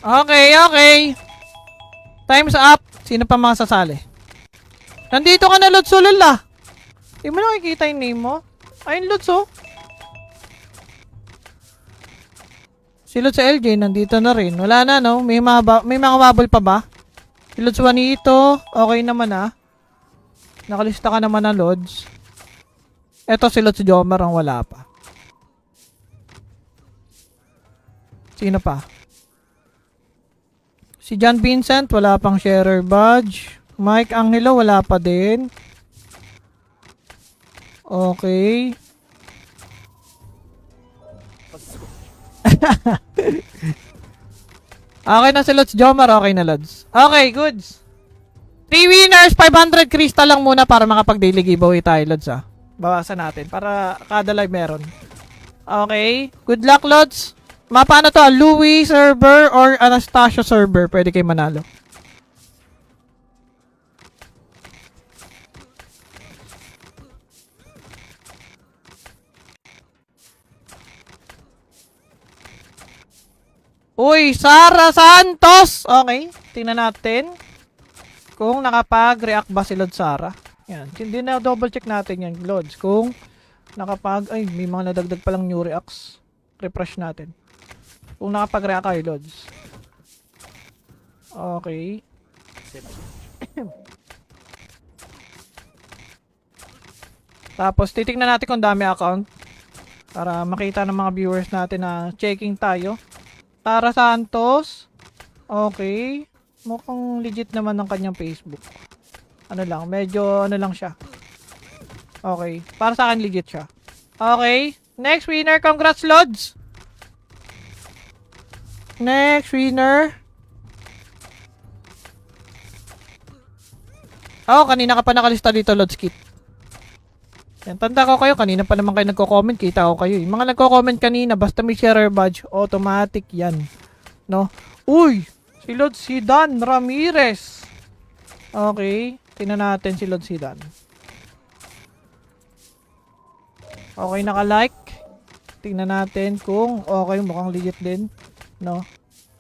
Okay, okay. Time's up. Sino pa mga sasali? Nandito ka na, Lods, ulala. Di mo nakikita yung name mo? Ayun, Lods, oh. Si Lods sa LJ, nandito na rin. Wala na, no? May mga bubble pa ba? Si Lods Juanito, okay naman, ah. Nakalista ka naman na, Lods. Eto si Lods Jomar ang wala pa. Sino pa? Si John Vincent, wala pang sharer badge. Mike Angelo, wala pa din. Okay. Okay na si Lods Jomar, okay na, Lods. Okay, goods. 3 winners, 500 crystal lang muna para makapag-daily giveaway tayo, Lods, ah. Bawasan natin para kada live meron. Okay. Good luck, Lods. Mapa na to, Louis server or Anastasia server. Pwede kayo manalo. Uy, Sara Santos! Okay, tingnan natin kung nakapag-react ba si Lods Sara. Yan, hindi na double check natin yan, Lods. Kung nakapag... Ay, may mga nadagdag palang new reacts. Refresh natin. Kung nakapag-react kayo, Lods. Okay. Tapos, titignan natin kung dami account. Para makita ng mga viewers natin na checking tayo. Tara Santos. Okay. Mukhang legit naman ng kanyang Facebook. Ano lang, medyo ano lang siya. Okay. Para sa akin, legit siya. Okay. Next winner, congrats, Lods! Next winner. Oh, kanina ka pa nakalista dito, Lods Kit. Yan, tanda ko kayo. Kanina pa naman kayo nagko-comment. Kita ko kayo. Yung mga nagko-comment kanina, basta may sharer badge, automatic yan. No? Uy! Si Lods Dan Ramirez. Okay. Tingnan natin si Lods Dan. Okay, naka-like. Tingnan natin kung okay, mukhang legit din. No?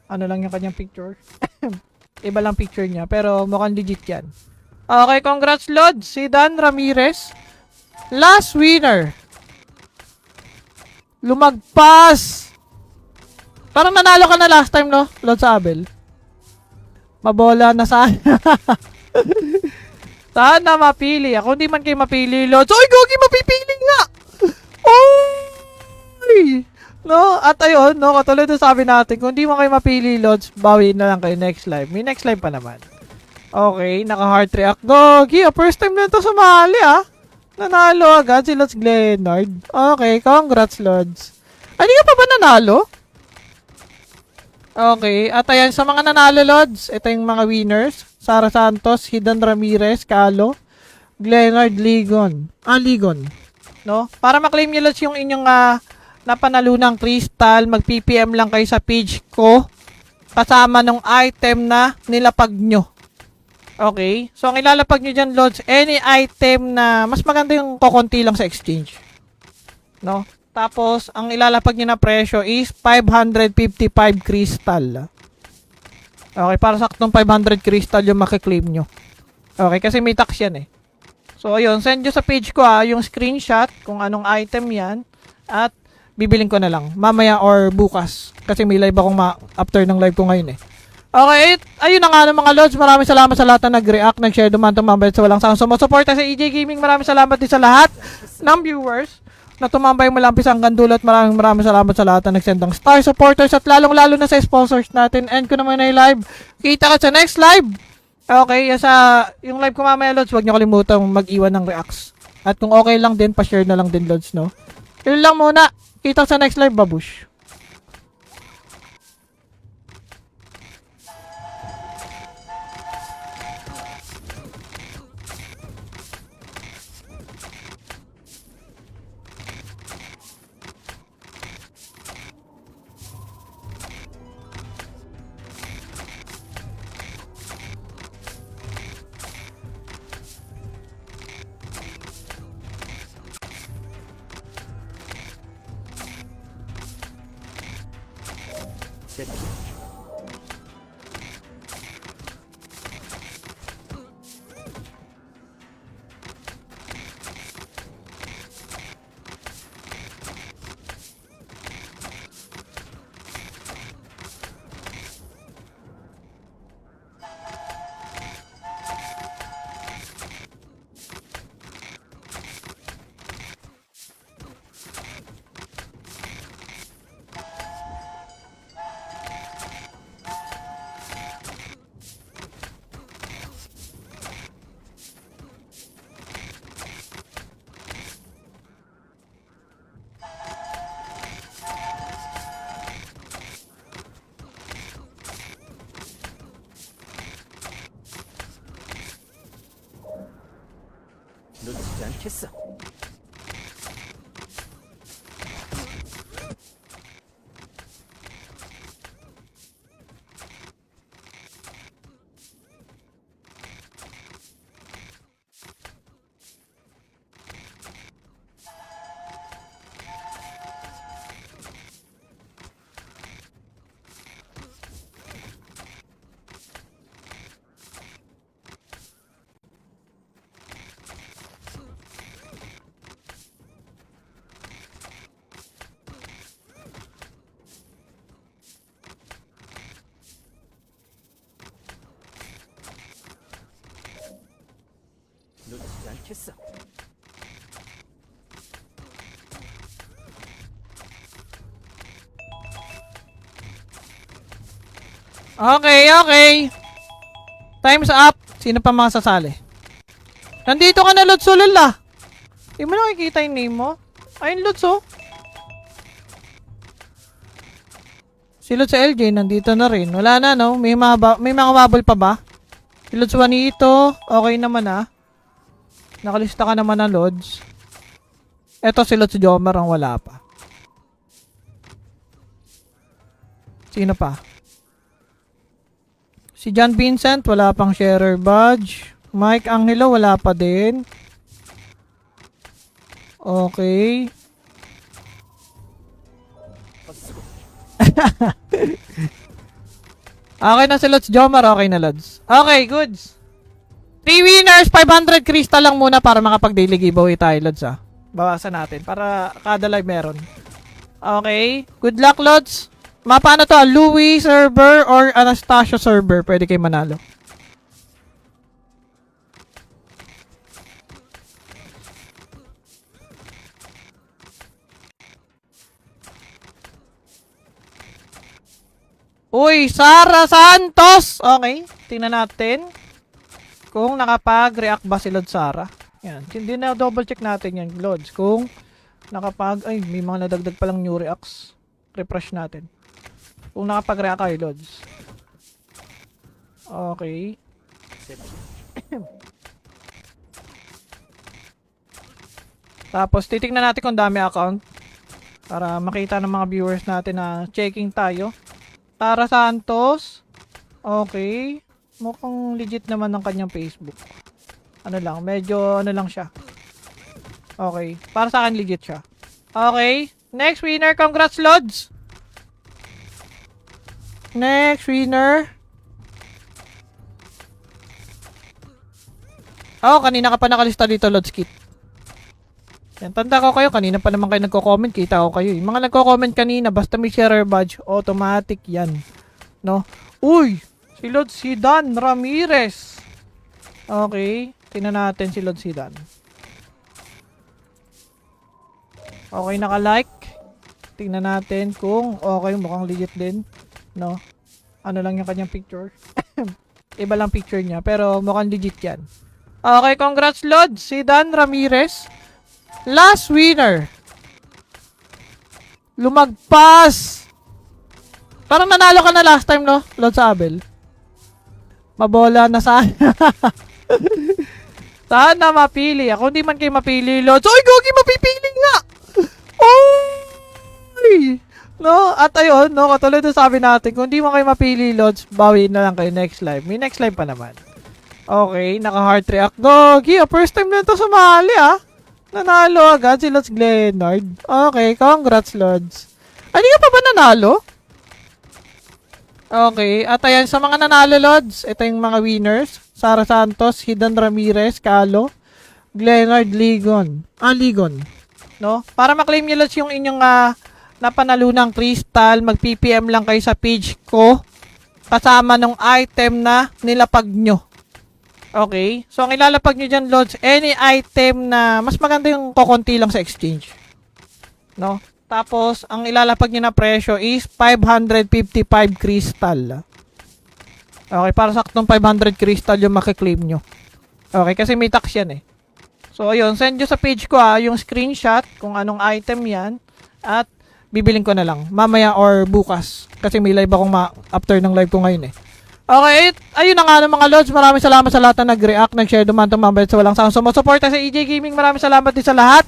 Ano lang yung kanyang picture. Iba lang picture niya, pero mukhang legit yan. Okay, congrats, Lods Dan Ramirez. Last winner. Lumagpas. Parang nanalo ka na last time, no? Lods Abel. Mabola na sana. Sana mapili. Ako hindi man kayo mapili, Lods. Oy, Gogi, mapipili nga! Oy! No? At ayun, no? Katulad na sabi natin, kung hindi mo kayo mapili, Lods, bawiin na lang kayo next live. May next live pa naman. Okay, naka-heart react. Gogi, first time na ito sumali, ah. Nanalo agad si Lods Glenard. Okay, congrats, Lods. Ay, di ka pa ba nanalo? Okay, at ayan, sa mga nanalo, Lods, ito yung mga winners. Sara Santos, Hidan Ramirez, Kalo, Glenard, Ligon. Ligon. No? Para maklaim nyo, Lods, yung inyong napanalunang crystal, mag-PPM lang kayo sa page ko kasama ng item na nilapag nyo. Okay? So, ang ilalapag nyo dyan, Lods, any item na mas maganda yung kokonti lang sa exchange. No? Tapos, ang ilalapag nyo na presyo is 555 crystal. Okay, para saktong 500 crystal yung makiklaim nyo. Okay, kasi may tax yan eh. So, ayun, send nyo sa page ko yung screenshot kung anong item yan at bibiling ko na lang mamaya or bukas. Kasi may live akong after ng live ko ngayon eh. Okay, ayun na nga mga Lods. Maraming salamat sa lahat na nag-react, nag-share, tumambay sa walang sawang sumusuporta sa EJ Gaming. Maraming salamat din sa lahat ng viewers na tumambay mula umpisa hanggang dulo. At maraming salamat sa lahat na nag-send ng star supporters at lalong-lalo na sa sponsors natin. End ko naman na live. Kita ka sa next live. Okay, yung live ko mamaya, Lods, huwag nyo kalimutan mag-iwan ng reacts. At kung okay lang din, pa-share na lang din, Lods, no? Yun lang muna. Kita sa next live, babush. 놓치지 않겠어. 놓치지 않겠어. Okay. Time's up. Sino pa mga sasali? Nandito ka na, Lods, ulala. Di mo nakikita yung name mo? Ayun, Lods, oh. Si Lods sa LJ, nandito na rin. Wala na, no? May mga bubble pa ba? Si Lods Juanito, okay naman, ah. Nakalista ka naman ng Lods. Eto si Lods Jomar ang wala pa. Sino pa? Si John Vincent, wala pang sharer badge. Mike Angelo, wala pa din. Okay. Okay na si Lods Jomar, okay na Lods. Okay, goods. 3 winners, 500 crystal lang muna para makapag-daily giveaway tayo, Lods, ah. Bawasan natin para kada live meron. Okay. Good luck, Lods. Paano to? Louis server or Anastasia server? Pwede kayo manalo. Uy, Sara Santos! Okay, tingnan natin kung nakapag-react ba si Lods Sara. Yan, hindi na double check natin yan, Lods. Kung ay, may mga nadagdag palang new reacts. Refresh natin. Kung nakapag-react kayo, Lods. Okay. Tapos, titignan natin kung dami account. Para makita ng mga viewers natin na checking tayo. Tara Santos. Okay. Mukhang legit naman ng kanyang Facebook. Ano lang, medyo ano lang siya. Okay. Para sa akin, legit siya. Okay. Next winner, congrats, Lods! Next winner. Oh, kanina ka pa nakalista dito, Lods Kit. Yan, tanda ko kayo. Kanina pa naman kayo nagko-comment. Kita ko kayo. Yung mga nagko-comment kanina, basta may sharer badge, automatic yan. No? Uy! Si Lods Hidan Ramirez. Okay. Tingnan natin si Lods Hidan. Okay, naka-like. Tingnan natin kung okay, mukhang legit din. No? Ano lang yung kanyang picture. Iba lang picture niya. Pero mukhang legit yan. Okay, congrats, Lods. Si Dan Ramirez. Last winner. Lumagpas. Parang nanalo ka na last time, no? Lods Abel. Mabola na sana. Sana mapili. Ako hindi man kayo mapili, Lods. Oy, Gogi, mapipili nga! Oy! No, at ayun, no, katulad na sabi natin, kung di mo kayo mapili, Lods, bawi na lang kayo next live. May next live pa naman. Okay, naka-heart react. Gogi, first time na ito sumali, ah. Nanalo agad si Lods Glenard. Okay, congrats, Lods. Ay, di ka pa ba nanalo? Okay, at ayan, sa mga nanalo, Lods, ito yung mga winners. Sara Santos, Hidan Ramirez, Kalo, Glenard, Ligon. Ligon. No? Para maklaim nyo, Lods, yung inyong napanalunang crystal, mag-PPM lang kayo sa page ko kasama ng item na nilapag nyo. Okay? So, ang ilalapag nyo dyan, Lods, any item na mas maganda yung kokonti lang sa exchange. No? Tapos, ang ilalapag nyo na presyo is 555 crystal. Okay, para saktong 500 crystal yung makiklaim nyo. Okay, kasi may tax yan eh. So, ayun, send nyo sa page ko yung screenshot kung anong item yan. At, bibiling ko na lang. Mamaya or bukas. Kasi may live akong after ng live ko ngayon eh. Okay, ayun na nga mga Lods. Maraming salamat sa lahat na nag-react, nag-share, tumambay sa walang sound. Sumusuporta sa EJ Gaming. Maraming salamat din sa lahat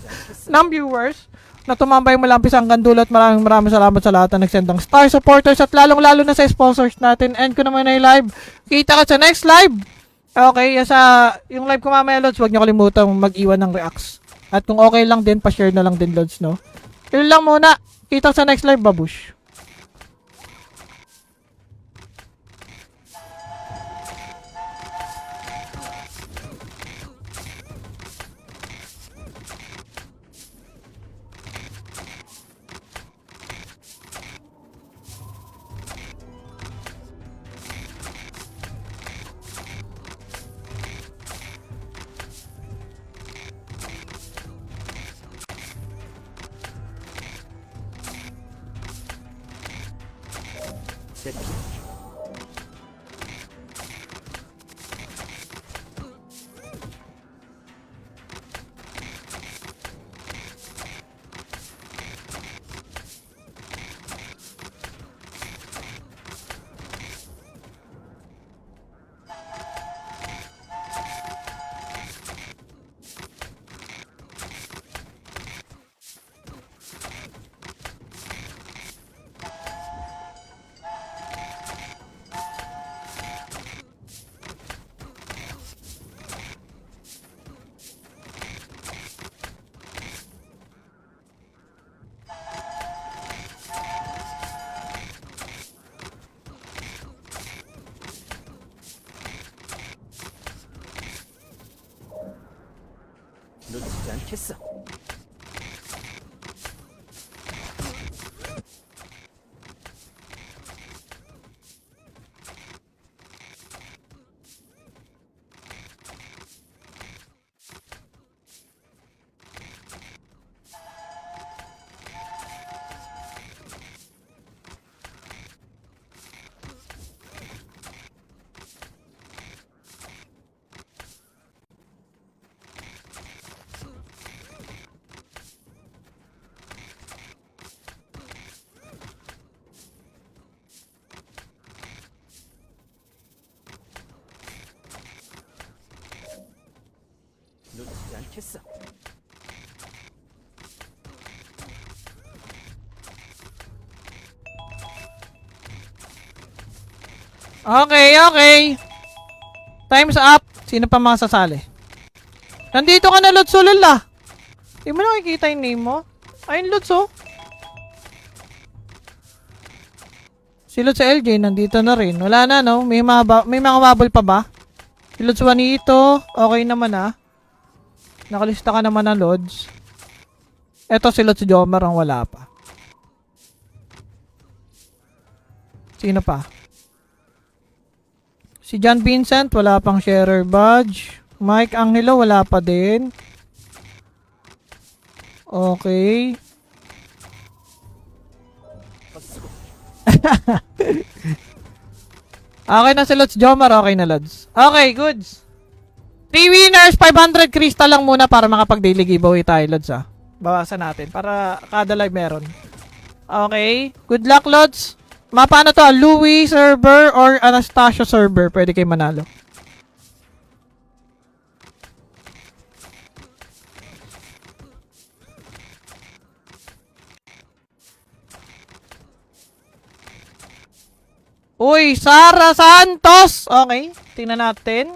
ng viewers na tumambay mula umpisa hanggang dulo at maraming salamat sa lahat na nagsend ng star supporters at lalong-lalo na sa sponsors natin. And ko naman ay live. Kita ka sa next live. Okay, yung live ko mamaya, Lods, huwag nyo kalimutan mag-iwan ng reacts. At kung okay lang din, pa-share na lang din, Lods, no? Yun lang muna. Kita ka sa next live, babush. Set. 놓치지 않겠어. 놓치지 않겠어. Okay. Time's up. Sino pa mga sasali? Nandito ka na, Lods, ulala. Di mo nakikita yung name mo? Ayun, Lods, oh. Si Lods sa LJ, nandito na rin. Wala na, no? May mga bubble pa ba? Si Lods Juanito, okay naman, Nakalista ka naman ng Lods. Eto si Lods Jomar ang wala pa. Sino pa? Si John Vincent, wala pang sharer badge. Mike Angelo, wala pa din. Okay. Okay na si Lods Jomar, okay na, Lods. Okay, goods. 3 winners, 500 crystal lang muna para makapag-daily giveaway tayo, Lods, Bawasan natin para kada live meron. Okay. Good luck, Lods. Paano to? Louis server or Anastasia server? Pwede kayo manalo. Uy, Sara Santos! Okay, tingnan natin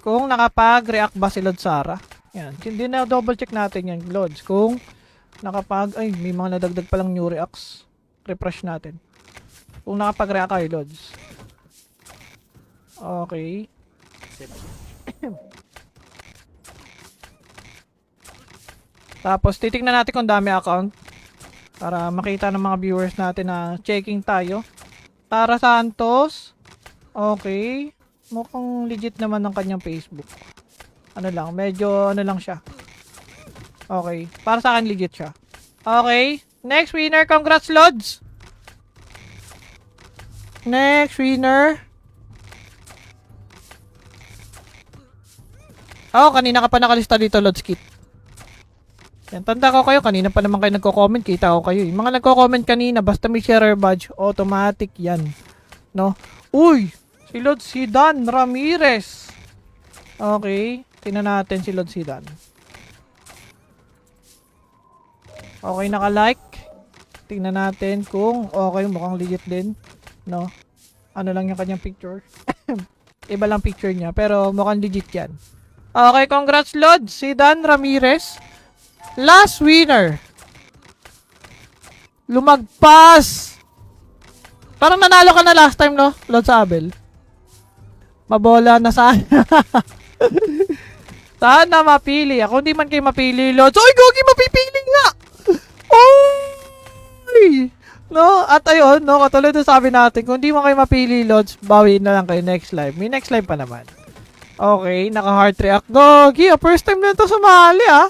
kung nakapag-react ba si Lods Sara. Yan, hindi na double check natin yan, Lods. Kung nakapag, ay, may mga nadagdag palang new reacts. Refresh natin. Kung nakapag-react kayo, Lods. Okay. Set. Tapos, titignan natin kung dami account. Para makita ng mga viewers natin na checking tayo. Tara Santos. Okay. Mukhang legit naman ng kanyang Facebook. Ano lang, medyo ano lang siya. Okay. Para sa akin legit siya. Okay. Next winner. Congrats, Lods. Next winner. Oh, kanina ka pa nakalista dito, Lods Kit. Yan, tanda ko kayo, kanina pa naman kayo nagko-comment, kita ko kayo. Yung mga nagko-comment kanina, basta may share badge, automatic yan. No? Uy! Si Lord Sidan Ramirez. Okay, tingnan natin si Lord Sidan. Okay, naka-like. Tingnan natin kung okay, mukhang legit din. No? Ano lang yung kanyang picture. Iba lang picture niya, pero mukhang legit yan. Okay, congrats Lord Sidan Ramirez. Last winner. Lumagpas. Parang nanalo ka na last time, no? Lord Abel. Mabola na sana. Sana mapili. Ako hindi man kayo mapili, Lord. Oy, Gogi, mapipili nga. Oy! No? At ayun, no? Katulad na sabi natin, kung hindi mo kayo mapili, Lords, bawiin na lang kayo next live. May next live pa naman. Okay, naka-heart react. Gogi, first time na ito sumali, ah.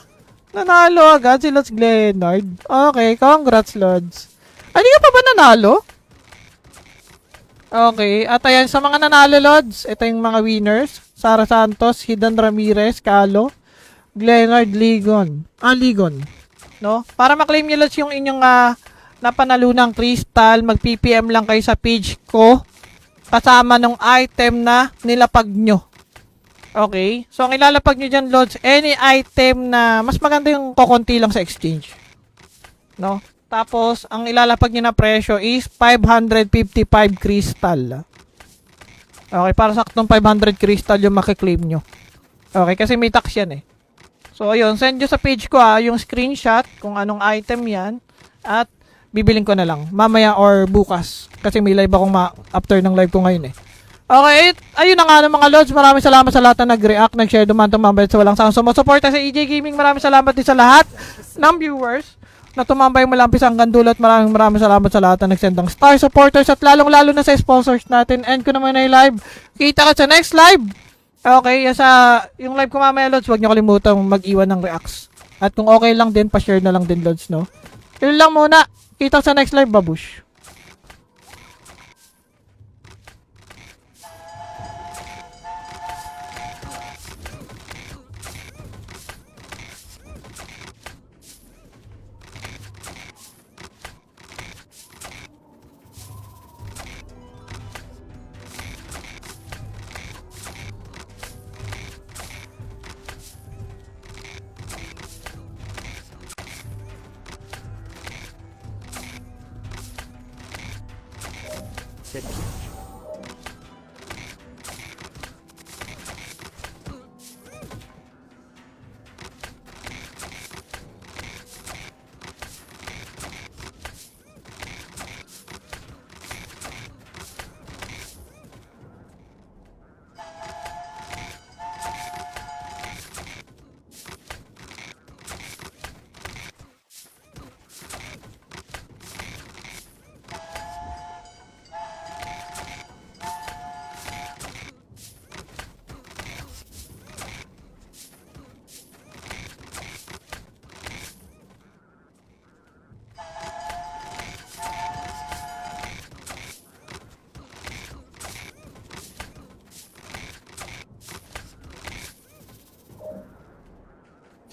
Nanalo agad si Lods Glenard. Okay, congrats, Lods. Ay, di ka pa ba nanalo? Okay, at ayan, sa mga nanalo, Lods, ito yung mga winners. Sara Santos, Hidan Ramirez, Kalo, Glenard, Ligon. Ligon. No? Para maklaim nyo, Lods, yung inyong napanalunang crystal, mag-PPM lang kayo sa page ko kasama ng item na nilapag nyo. Okay? So, ang ilalapag nyo dyan, Lods, any item na mas maganda yung kokonti lang sa exchange. No? Tapos, ang ilalapag nyo na presyo is 555 crystal. Okay? Para saktong 500 crystal yung makiklaim nyo. Okay? Kasi may tax yan eh. So, ayun. Send nyo sa page ko yung screenshot kung anong item yan. At bibiling ko na lang. Mamaya or bukas. Kasi may live akong after ng live ko ngayon eh. Okay, ayun na nga mga Lods. Maraming salamat sa lahat na nag-react, nag-share, tumambay sa walang sawang sumusuporta sa EJ Gaming. Maraming salamat din sa lahat ng viewers na tumambay mula umpisa hanggang dulo. At maraming salamat sa lahat na nag-send ng star supporters at lalong-lalo na sa sponsors natin. End ko naman na live. Kita ka sa next live. Okay, yung live ko mamaya, Lods, huwag nyo kalimutan mag-iwan ng reacts. At kung okay lang din, pa-share na lang din, Lods, no? Yun lang muna. Kita sa next live, babush. Set.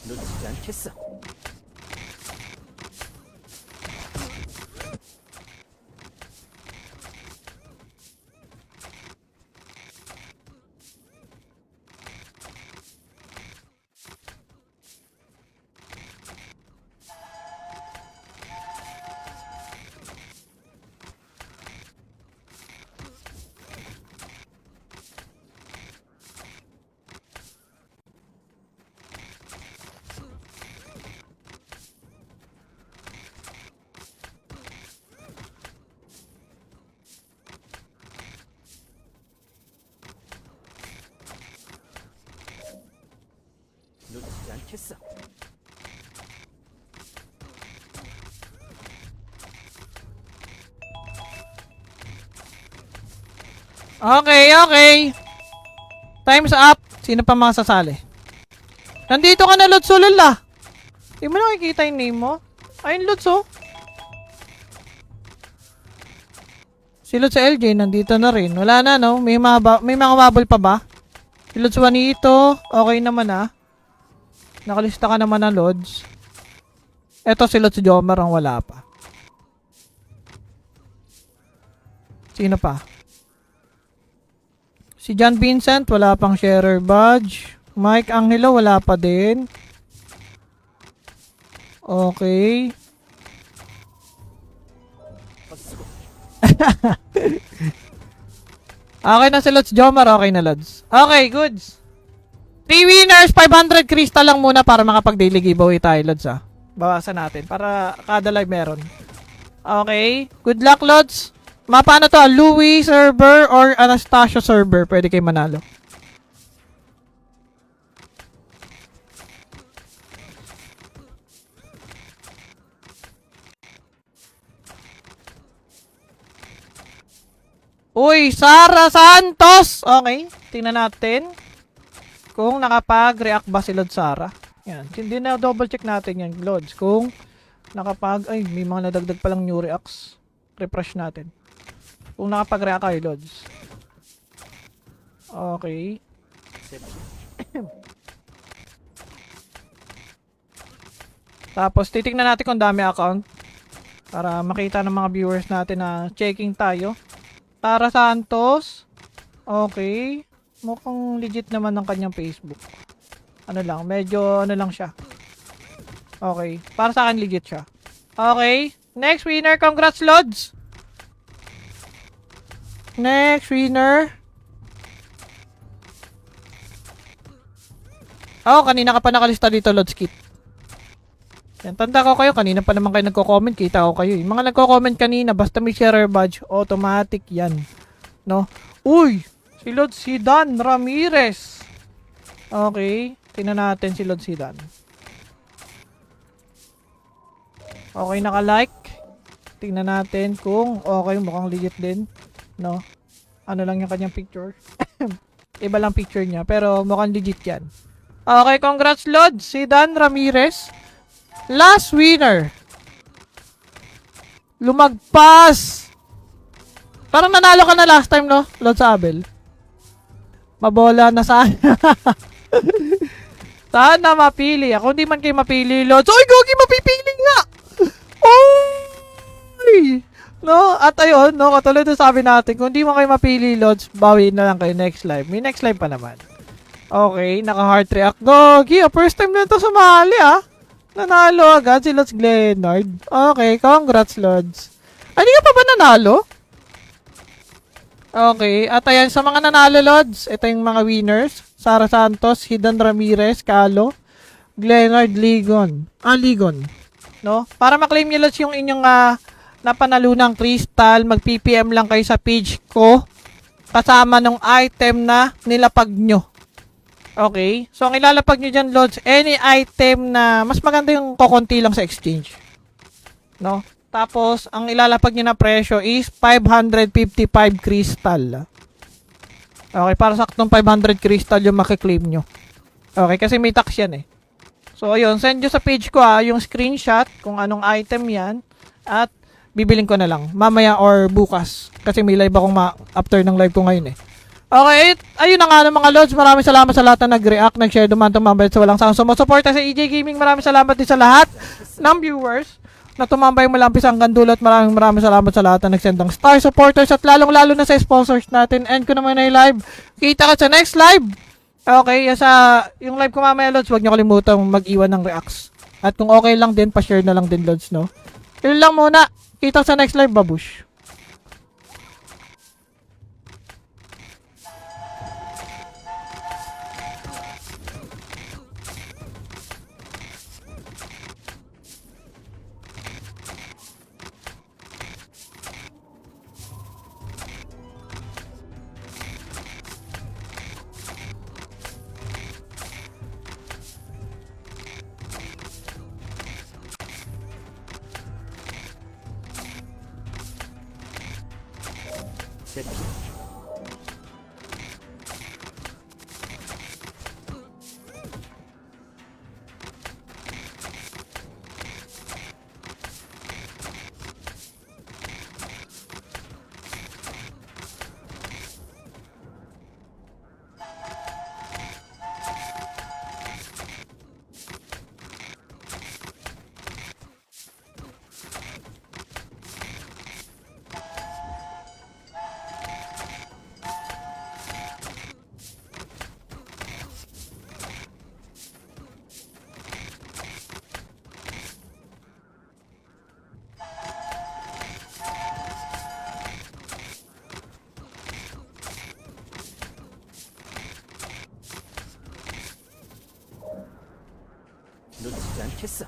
놓치지 않겠어. 않겠어. Okay, okay. Time's up. Sino pa masasali? Nandito ka na, Lods Ulala. Di mo nakikita yung name mo? Ayun, Lods, oh. Si Lods LJ, nandito na rin. Wala na, no? May mga bubble pa ba? Si Lods Juanito, okay naman, ah. Nakalista ka naman ng Lods. Eto si Lods Jomar ang wala pa. Sino pa? Si John Vincent, wala pang sharer badge. Mike Angelo, wala pa din. Okay. Okay na si Lods Jomar, okay na Lods. Okay, goods. 3 winners, 500 crystal lang muna para makapag-daily giveaway tayo, Lods, ah. Bawasan natin para kada live meron. Okay. Good luck, Lods. Paano to? Louis server or Anastasia server? Pwede kayo manalo. Uy, Sara Santos! Okay, tingnan natin kung nakapag-react ba si Lord Sara. Yan, hindi na double check natin yan, Lods. Kung ay, may mga nadagdag palang new reacts. Refresh natin. Kung nakapag-react kayo, Lods. Okay. Tapos, titignan natin kung dami account. Para makita ng mga viewers natin na checking tayo. Tara Santos. Okay. Mukhang legit naman ng kanyang Facebook. Ano lang, medyo ano lang siya. Okay. Para sa akin, legit siya. Okay. Next winner, congrats, Lods! Next winner. Oh, kanina ka pa nakalista dito, Lods Kit. Yan, tanda ko kayo. Kanina pa naman kayo nagko-comment. Kita ko kayo. Yung mga nagko-comment kanina, basta may sharer badge, automatic yan. No? Uy! Si Lods Hidan Ramirez. Okay. Tingnan natin si Lods Hidan. Okay, naka-like. Tingnan natin kung okay, mukhang legit din. No? Ano lang yung kanyang picture. Iba lang picture niya. Pero mukhang legit yan. Okay, congrats, Lods. Si Dan Ramirez. Last winner. Lumagpas. Parang nanalo ka na last time, no? Lods Abel. Mabola na sana. Sana mapili. Ako hindi man kayo mapili, Lods. Oy, Gogi, mapipili nga! Oy! No, at ayun, no, katulad na sabi natin, kung di mo kayo mapili, Lods, bawi na lang kayo next live. May next live pa naman. Okay, naka-heart react. Gogi, first time na ito sumali, ah. Nanalo agad si Lods Glenard. Okay, congrats, Lods. Ay, di ka pa ba nanalo? Okay, at ayan, sa mga nanalo, Lods, ito yung mga winners. Sara Santos, Hidan Ramirez, Kalo, Glenard, Ligon. Ligon. No? Para maklaim nyo, Lods, yung inyong, napanalunang crystal, mag-PPM lang kayo sa page ko kasama ng item na nilapag nyo. Okay? So, ang ilalapag nyo dyan, Lods, any item na mas maganda yung kokonti lang sa exchange. No? Tapos, ang ilalapag nyo na presyo is 555 crystal. Okay? Para saktong 500 crystal yung makiklaim nyo. Okay? Kasi may tax yan, eh. So, ayun. Send nyo sa page ko, yung screenshot kung anong item yan. At bibiling ko na lang mamaya or bukas kasi may live akong after ng live ko ngayon, eh. Okay, ayun na nga mga Lods. Maraming salamat sa lahat na nag-react, nag-share, dumantong sa walang sawang sumusuporta sa EJ Gaming. Maraming salamat din sa lahat ng viewers na tumambay mula umpisa hanggang dulo. At maraming salamat sa lahat na nagsend ng star supporters at lalong-lalo na sa sponsors natin. End ko naman na yung live. Kita ka sa next live. Okay, yung live ko mamaya, Lods, huwag nyo kalimutan mag-iwan ng reacts. At kung okay lang din, pa-share na lang din, Lods, no? Yun lang muna. Kita sa next live, babush. Set. 놓치지 않겠어.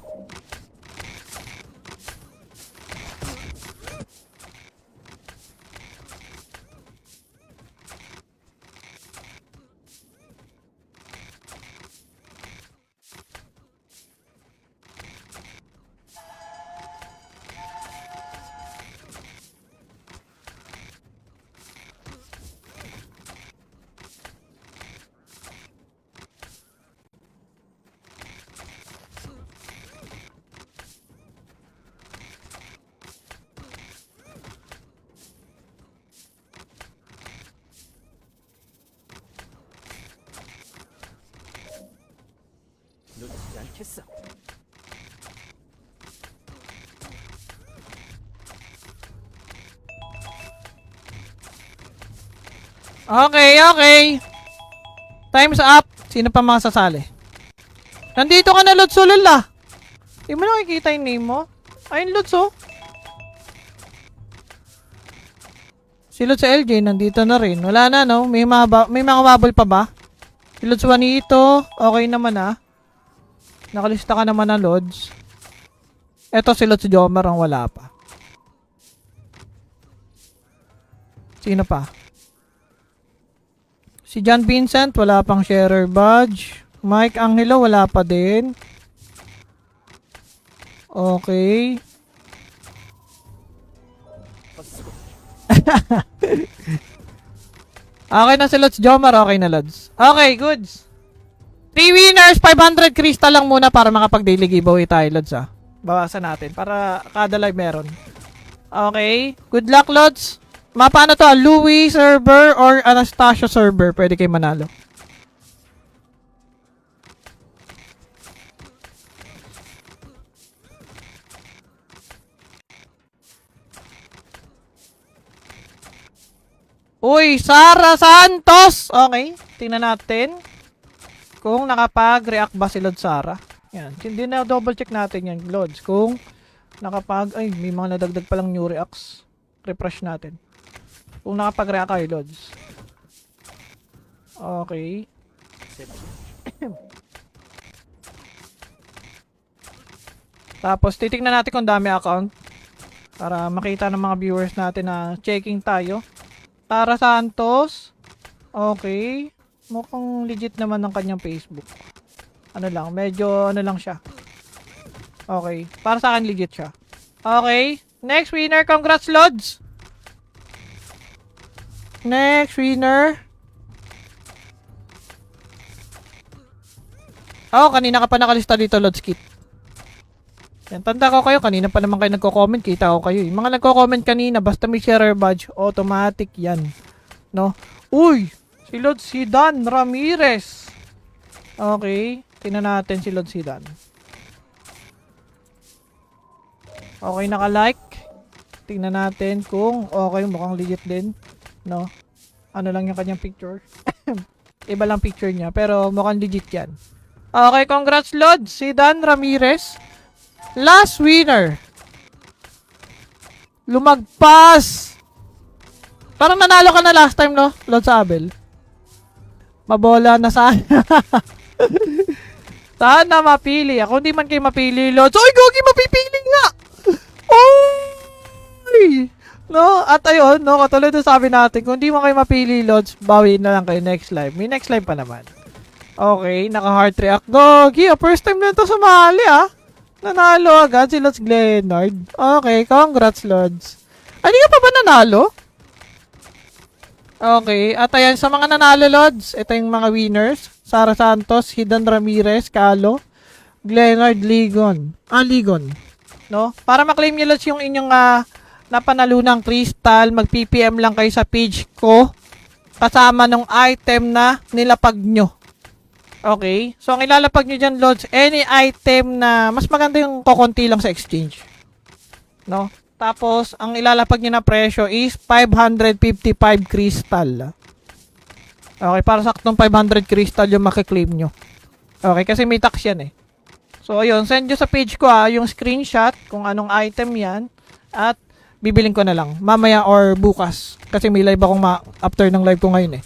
놓치지 않겠어. Okay, okay. Time's up. Sino pa mga sasali? Nandito ka na, Lods, ulol ah. Di mo nakikita yung name mo? Ayun, Lods, oh. Si Lods sa LJ, nandito na rin. Wala na, no? May mga bubble pa ba? Si Lods Juanito, okay naman ah. Nakalista ka naman na, Lods. Eto si Lods Jomar ang wala pa. Sino pa? Si John Vincent, wala pang sharer badge. Mike Angelo, wala pa din. Okay. Pagsuko. Okay na si Lods Jomar, okay na, Lods. Okay, goods. 3 winners, 500 crystal lang muna para makapag-daily giveaway tayo, Lods, ah. Bawasan natin para kada live meron. Okay. Good luck, Lods. Paano to? Louis server or Anastasia server? Pwede kayo manalo. Uy, Sara Santos! Okay, tingnan natin kung nakapag-react ba si Lods Sara. Yan, hindi na double check natin yan, Lods. Kung ay, may mga nadagdag palang new reacts. Refresh natin. Kung nakapag-react kayo, Lods. Okay. Set. Tapos, titignan natin kung dami account. Para makita ng mga viewers natin na checking tayo. Tara Santos. Okay. Mukhang legit naman ng kanyang Facebook. Ano lang, medyo ano lang siya. Okay. Para sa akin, legit siya. Okay. Next winner, congrats, Lods! Next winner. Oh, kanina ka pa nakalista dito, Lods Kit. Yan, tanda ko kayo. Kanina pa naman kayo nagko-comment. Kita ko kayo. Yung mga nagko-comment kanina, basta may sharer badge, automatic yan. No? Uy! Si Lods Dan Ramirez. Okay. Tingnan natin si Lods Dan. Okay, naka-like. Tingnan natin kung okay, mukhang legit din. No? Ano lang yung kanyang picture. Iba lang picture niya, pero mukhang legit yan. Okay, congrats, Lods Dan Ramirez. Last winner. Lumagpas. Parang nanalo ka na last time, no? Lods Abel. Mabola na sana. Sana mapili. Ako hindi man kayo mapili, Lods. Oy, Gogi, mapipili nga! Oy! No? At ayun, no? Katulad na sabi natin, kung hindi mo kayo mapili, Lods, bawiin na lang kayo next live. May next live pa naman. Okay, naka-heart react. Gogi, first time na ito sumali, ah. Nanalo agad si Lods Glenard. Okay, congrats, Lods. Ay, di ka pa ba nanalo? Okay, at ayan, sa mga nanalo, Lods, ito yung mga winners. Sara Santos, Hidan Ramirez, Calo, Glenard, Ligon. Ligon. No? Para maklaim nyo, Lods, yung inyong napanalunang crystal, mag-PPM lang kayo sa page ko kasama ng item na nilapag nyo. Okay? So, ang ilalapag nyo dyan, Lods, any item na mas maganda yung kokonti lang sa exchange. No? Tapos, ang ilalapag nyo na presyo is 555 crystal. Okay, para saktong 500 crystal yung makiklaim nyo. Okay, kasi may tax yan eh. So, ayun, send nyo sa page ko yung screenshot kung anong item yan. At, bibiling ko na lang. Mamaya or bukas. Kasi may live akong after ng live ko ngayon eh.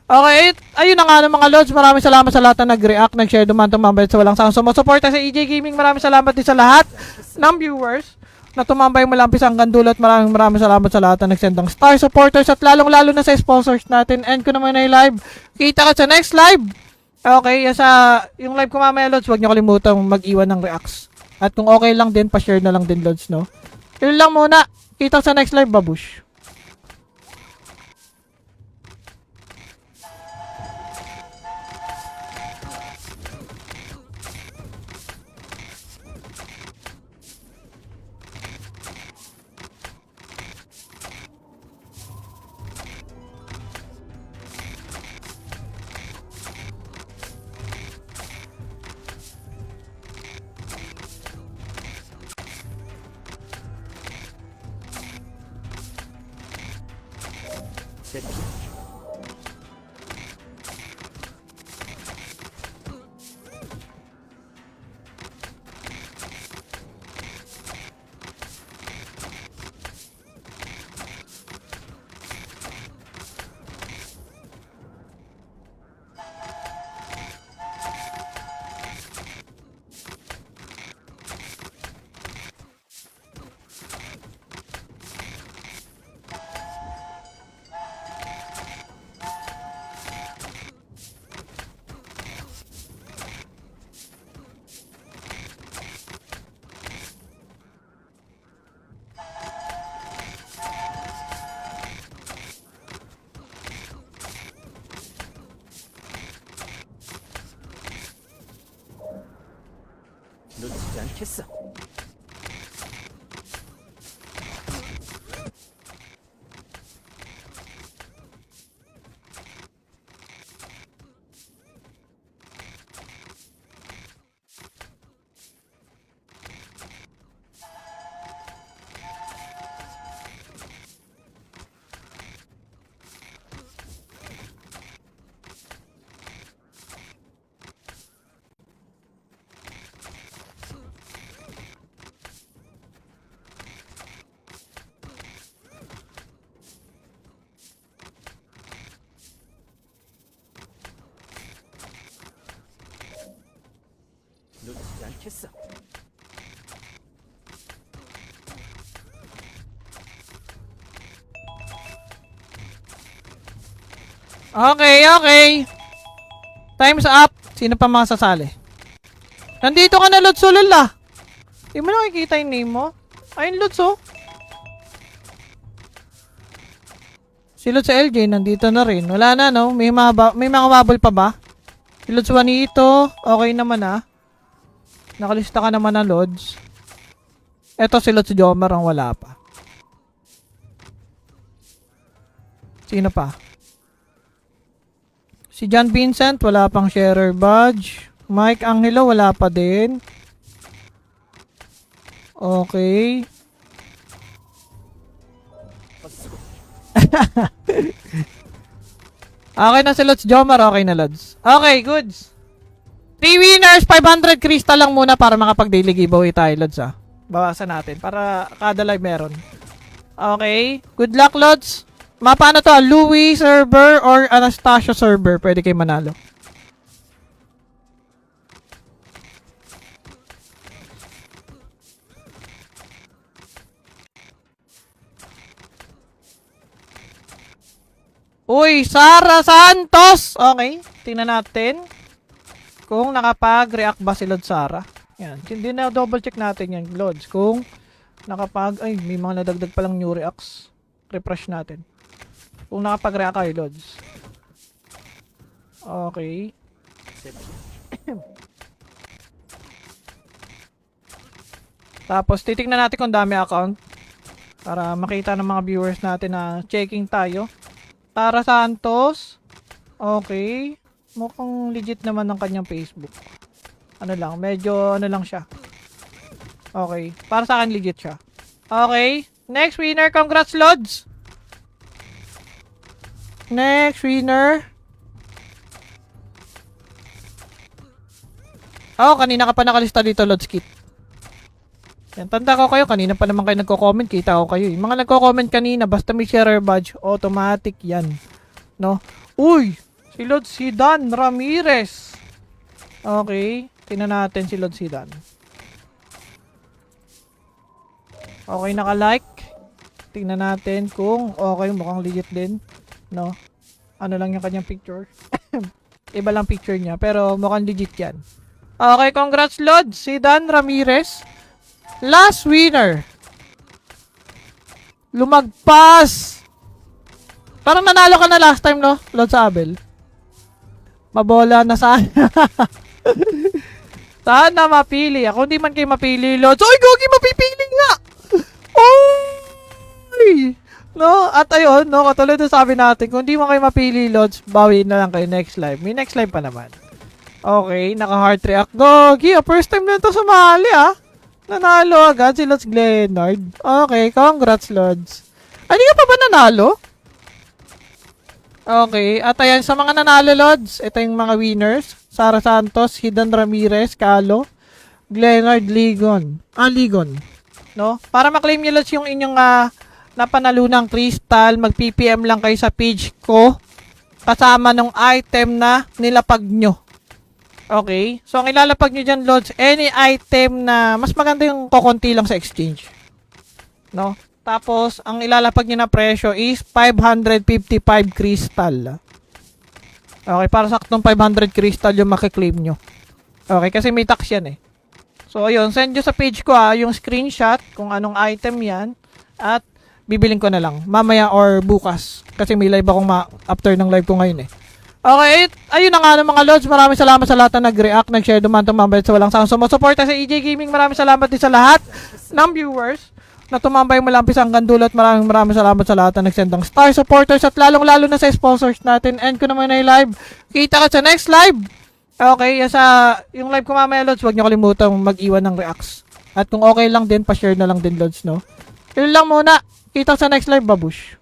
Okay, ayun na nga mga Lods. Maraming salamat sa lahat na nag-react, nag-share, tumambay sa walang sawang sumusuporta sa EJ Gaming. Maraming salamat din sa lahat ng viewers na tumambay mula umpisa hanggang dulo. At maraming salamat sa lahat na nagsend ng star supporters at lalong-lalo na sa sponsors natin. End ko naman na yung live. Kita ka sa next live. Okay, yung live ko mamaya, Lods, huwag nyo kalimutan mag-iwan ng reacts. At kung okay lang din, pa-share na lang din, Lods, no? Yun lang muna. Kita sa next live, babush. 세트. 놓치지 않겠어. 놓치지 않겠어. Okay. Time's up. Sino pa masasali? Nandito ka na, Lods, ulala. Di mo nakikita yung name mo? Ayun, Lods, oh. Si Lods sa LJ, nandito na rin. Wala na, no? May mga bubble pa ba? Si Lods Juanito, okay naman, ah. Nakalista ka naman ng Lods. Eto si Lods Jomar ang wala pa. Sino pa? Si John Vincent, wala pang sharer badge. Mike Angelo, wala pa din. Okay. Okay na si Lods Jomar, okay na Lods. Okay, goods. 3 winners, 500 crystal lang muna para makapag-daily giveaway tayo, Lods, ah. Bawasan natin para kada live meron. Okay. Good luck, Lods. Paano to? Louis server or Anastasia server? Pwede kayo manalo. Uy, Sara Santos! Okay. Tingnan natin kung nakapag-react ba si Lods Sara. Yan. Hindi na double check natin yan, Lods. Kung nakapag... Ay, may mga nadagdag palang new reacts. Refresh natin. Kung nakapag-react kayo, Lods. Okay. Tapos, titignan natin kung dami account. Para makita ng mga viewers natin na checking tayo. Tara Santos. Okay. Mukhang legit naman ng kanyang Facebook. Ano lang, medyo ano lang siya. Okay. Para sa akin legit siya. Okay. Next winner. Congrats, Lods. Next winner. Oh, kanina ka pa nakalista dito, Lods Kit. Yan, tanda ko kayo. Kanina pa naman kayo nagko-comment. Kita ko kayo. Yung mga nagko-comment kanina, basta may share badge, automatic yan. No? Uy! Si Lods Hidan Ramirez. Okay. Tingnan natin si Lods Hidan. Okay, naka-like. Tingnan natin kung okay, mukhang legit din. No? Ano lang yung kanyang picture. Iba lang picture niya, pero mukhang legit yan. Okay, congrats Lods Hidan Ramirez. Last winner. Lumagpas. Parang nanalo ka na last time, no? Lods Abel. Mabola na sana. Sana mapili. Ako hindi man kayo mapili, Lods. Oy, Gogi, mapipili nga. Oy! No? At ayun, no? Katulad na sabi natin, kung hindi mo kayo mapili, Lods, bawi na lang kayo next live. May next live pa naman. Okay, naka-heart react. Gogi, first time na ito sumali, ah. Nanalo agad si Lods Glenard. Okay, congrats, Lods. Ay, di ka pa ba nanalo? Okay, at ayan, sa mga nanalo, Lods, ito yung mga winners. Sara Santos, Hidan Ramirez, Kalo, Glenard, Ligon. Ligon. No? Para maklaim nyo, Lods, yung inyong napanalunang crystal, mag-PPM lang kayo sa page ko kasama ng item na nilapag nyo. Okay? So, ang ilalapag nyo dyan, Lods, any item na mas maganda yung kokonti lang sa exchange. No? Tapos, ang ilalapag nyo na presyo is 555 crystal. Okay, para saktong 500 crystal yung makiklaim nyo. Okay, kasi may tax yan eh. So, ayun, send nyo sa page ko yung screenshot kung anong item yan at bibiling ko na lang mamaya or bukas. Kasi may live akong after ng live ko ngayon eh. Okay, ayun na nga mga Lods. Maraming salamat sa lahat na nag-react, nag-share, dumantong mabait sa walang sawang sumusuporta sa EJ Gaming. Maraming salamat din sa lahat ng viewers na tumambay mula umpisa hanggang dulo at maraming salamat sa lahat na nag-send ng star supporters at lalong-lalo na sa sponsors natin. End ko naman na yung live. Kita ka sa next live. Okay, yung live ko mamaya, Lods, huwag nyo kalimutan mag-iwan ng reacts. At kung okay lang din, pa-share na lang din, Lods, no? Yun lang muna. Kita ka sa next live, babush.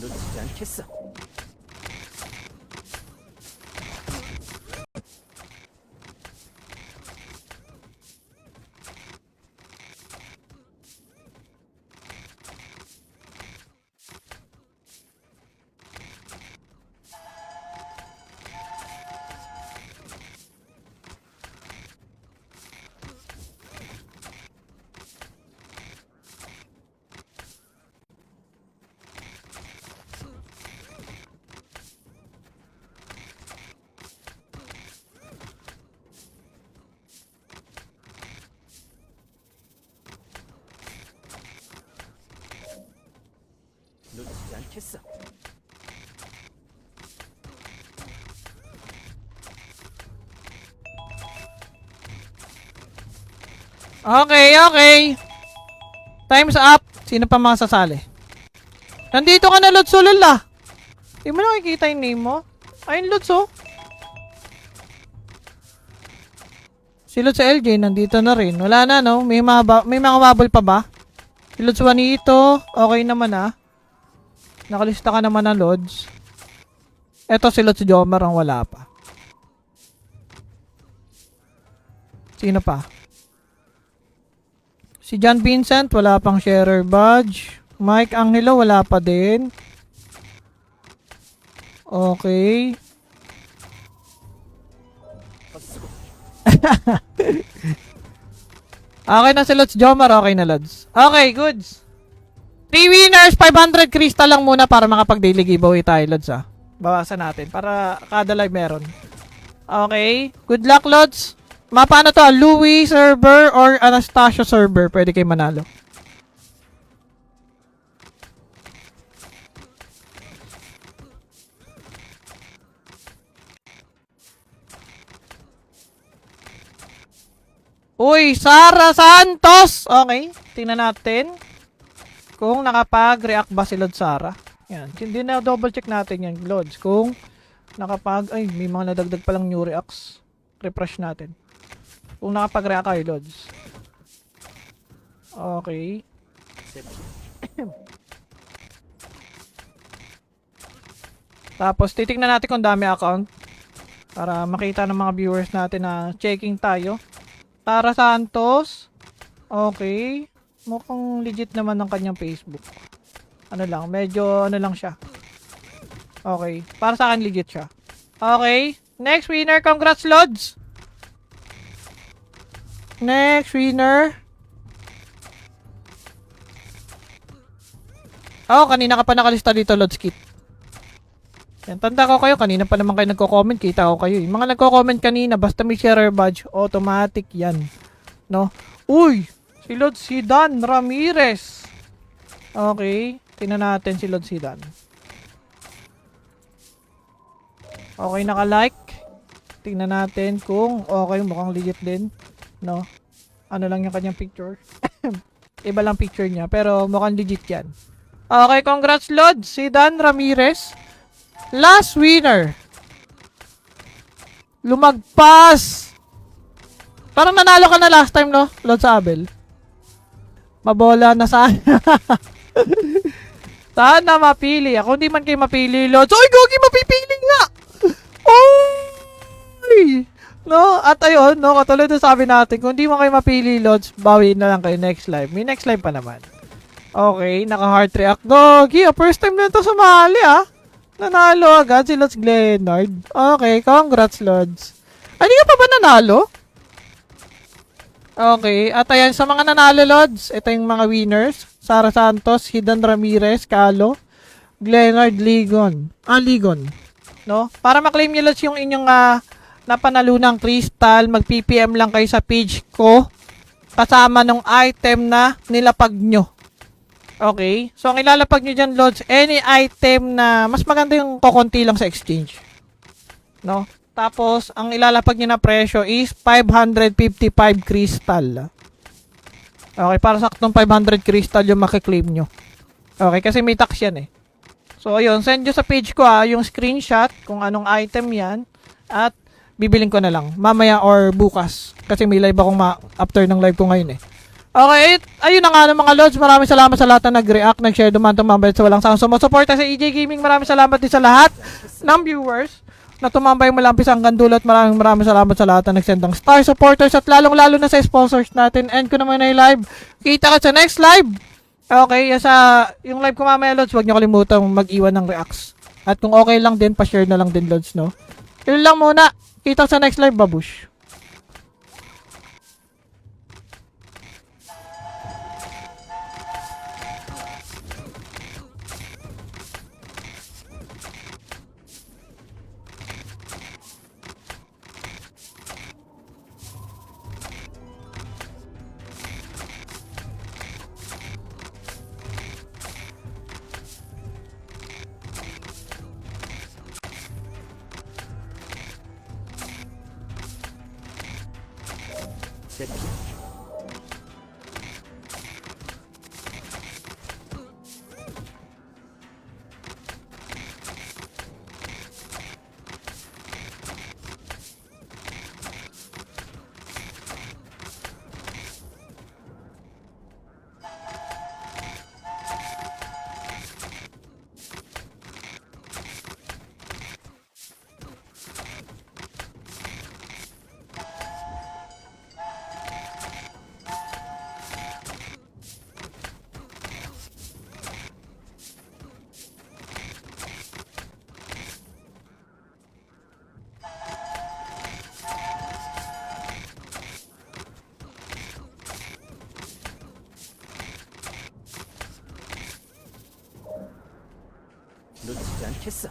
놓치지 않겠어. 않겠어. Okay, okay. Time's up. Sino pa mga sasali? Nandito ka na, Lods Ulol ah. Di mo nakikita yung name mo? Ayun, Lods oh. Si Lods sa LJ, nandito na rin. Wala na, no? May mga bubble pa ba? Si Lods Juanito, okay naman ah. Nakalista ka naman na, Lods. Eto si Lods Jomar ang wala pa. Sino pa? Si John Vincent, wala pang sharer badge. Mike Angelo, wala pa din. Okay. Okay na si Lods Jomar, okay na Lods. Okay, goods. 3 winners, 500 crystal lang muna para makapag-daily giveaway tayo, Lods ah. Bawasan natin para kada live meron. Okay. Good luck, Lods. Mapa na to, Louis server or Anastasia server. Pwede kayo manalo. Uy, Sara Santos! Okay, tingnan natin kung nakapag-react ba si Lods Sara. Yan, hindi na double check natin yan, Lods. Kung ay, may mga nadagdag palang new reacts. Refresh natin. Kung nakapag-react kayo, Lods. Okay. Tapos, titignan natin kung dami account. Para makita ng mga viewers natin na checking tayo. Sara Santos. Okay. Mukhang legit naman ng kanyang Facebook. Ano lang, medyo ano lang siya. Okay. Para sa akin, legit siya. Okay. Next winner, congrats, Lods! Next winner. Oh, kanina ka pa nakalista dito, Lods Kit. Yan, tanda ko kayo. Kanina pa naman kayo nagko-comment. Kita ko kayo. Yung mga nagko-comment kanina, basta may sharer badge, automatic yan. No? Uy! Si Lods Hidan Ramirez. Okay. Tingnan natin si Lods Hidan. Okay, naka-like. Tingnan natin kung okay, mukhang legit din. No? Ano lang yung kanyang picture. Iba lang picture niya, pero mukhang legit yan. Okay, congrats Lods Hidan Ramirez. Last winner. Lumagpas. Parang nanalo ka na last time, no? Lods Abel. Mabola na sana. Sana mapili. Ako hindi man kayo mapili, Lods. Oy, Gogi, mapipili nga! Oy! No? At ayun, no? Katulad na sabi natin, kung hindi mo kayo mapili, Lods, bawiin na lang kayo next live. May next live pa naman. Okay, naka-heart react. Gogi, first time na ito sumali, ah. Nanalo agad si Lods Glenard. Okay, congrats, Lods. Ay, di ka pa ba nanalo? Okay, at ayan, sa mga nanalo, Lods, ito yung mga winners. Sara Santos, Hidan Ramirez, Kalo, Glenard, Ligon. Ligon. No? Para maklaim nyo, Lods, yung inyong napanalunang crystal, mag-PPM lang kayo sa page ko kasama ng item na nilapag nyo. Okay? So, ang ilalapag nyo dyan, Lods, any item na mas maganda yung kokonti lang sa exchange. No? Tapos, ang ilalapag nyo na presyo is 555 crystal. Okay, para saktong 500 crystal yung makiklaim nyo. Okay, kasi may tax yan eh. So, ayun, send nyo sa page ko yung screenshot kung anong item yan at bibiling ko na lang mamaya or bukas. Kasi may live akong after ng live ko ngayon eh. Okay, ayun na nga mga Lods. Maraming salamat sa lahat na nag-react, nag-share, tumambay sa walang sawang sumusuporta sa EJ Gaming. Maraming salamat din sa lahat ng viewers na tumambay mula umpisa hanggang dulo. At maraming salamat sa lahat na nag-send ng star supporters at lalong-lalo na sa sponsors natin. End ko naman na yung live. Kita ka sa next live. Okay, yung live ko mamaya, Lods, huwag nyo kalimutan mag-iwan ng reacts. At kung okay lang din, pa-share na lang din, Lods, no? Yun lang muna. Kita sa next live, babush. 세피. 놓치지 않겠어.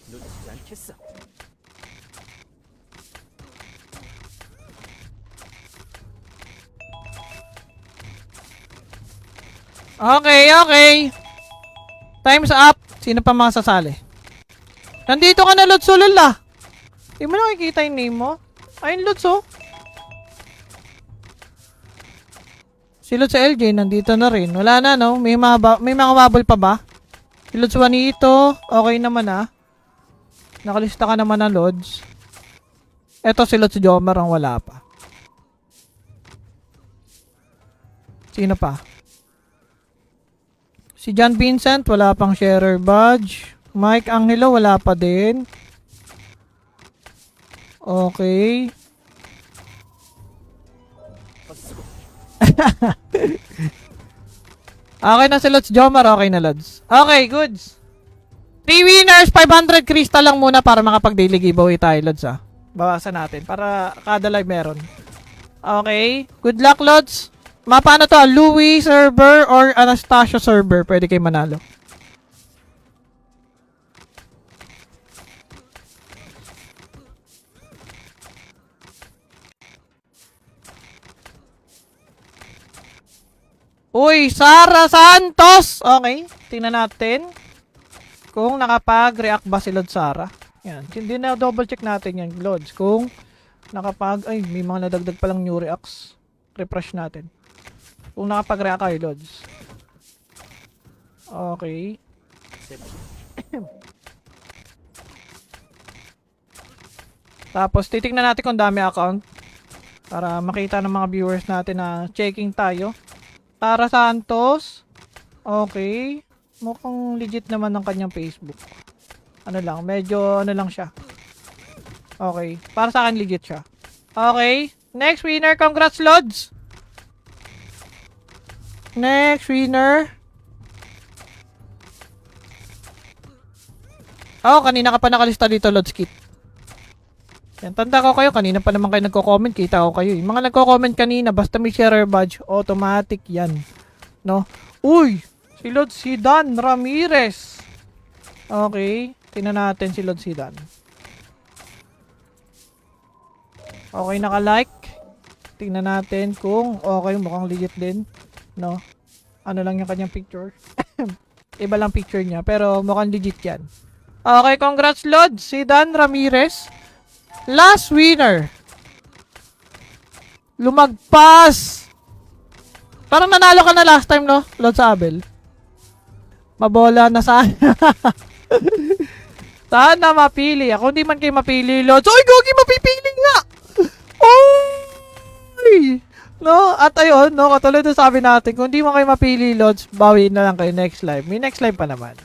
놓치지 않겠어. Okay, okay. Time's up. Sino pa masasali? Nandito ka na, Lods, ulala. Di mo nakikita yung name mo? Ayun, Lods, oh. Si Lods sa LJ, nandito na rin. Wala na, no? May mga bubble pa ba? Si Lods Juanito, okay naman, ah. Nakalista ka naman ng Lods. Eto si Lods Jomar ang wala pa. Sino pa? Si John Vincent, wala pang sharer badge. Mike Angelo, wala pa din. Okay. Okay na si Lods Jomar, okay na Lods. Okay, goods. 3 winners, 500 crystal lang muna para makapag-daily giveaway tayo, Lods, ah. Bawasan natin para kada live meron. Okay. Good luck, Lods. Paano to? Louis server or Anastasia server? Pwede kayo manalo. Uy, Sara Santos! Okay, tingnan natin kung nakapag-react ba si Lods Sara. Yan, hindi na double check natin yan, Lods. Kung ay, may mga nadagdag palang new reacts. Refresh natin. Kung nakapag-react kayo, Lods. Okay. 세피. Tapos, titignan natin kung dami account. Para makita ng mga viewers natin na checking tayo. Tara Santos. Okay. Mukhang legit naman ng kanyang Facebook. Ano lang, medyo ano lang siya. Okay. Para sa akin, legit siya. Okay. Next winner, congrats, Lods. Next winner. Oh, kanina ka pa nakalista dito, Lods Kit. Yan, tanda ko kayo. Kanina pa naman kayo nagko-comment. Kita ko kayo. Yung mga nagko-comment kanina, basta may sharer badge, automatic yan. No? Uy! Si Lods Dan Ramirez. Okay. Tingnan natin si Lods Dan. Okay, naka-like. Tingnan natin kung okay, mukhang legit din. No? Ano lang yung kanyang picture. Iba lang picture niya, pero mukhang legit yan. Okay, congrats, Lods. Si Dan Ramirez. Last winner. Lumagpas. Parang nanalo ka na last time, no? Lods Abel. Mabola na sana. Sana mapili. Ako hindi man kayo mapili, Lods. Oy, Gogi, mapipili nga. Oy! No? At ayun, no? Katulad na sabi natin, kung hindi mo kayo mapili, Lods, bawi na lang kayo next live. May next live pa naman.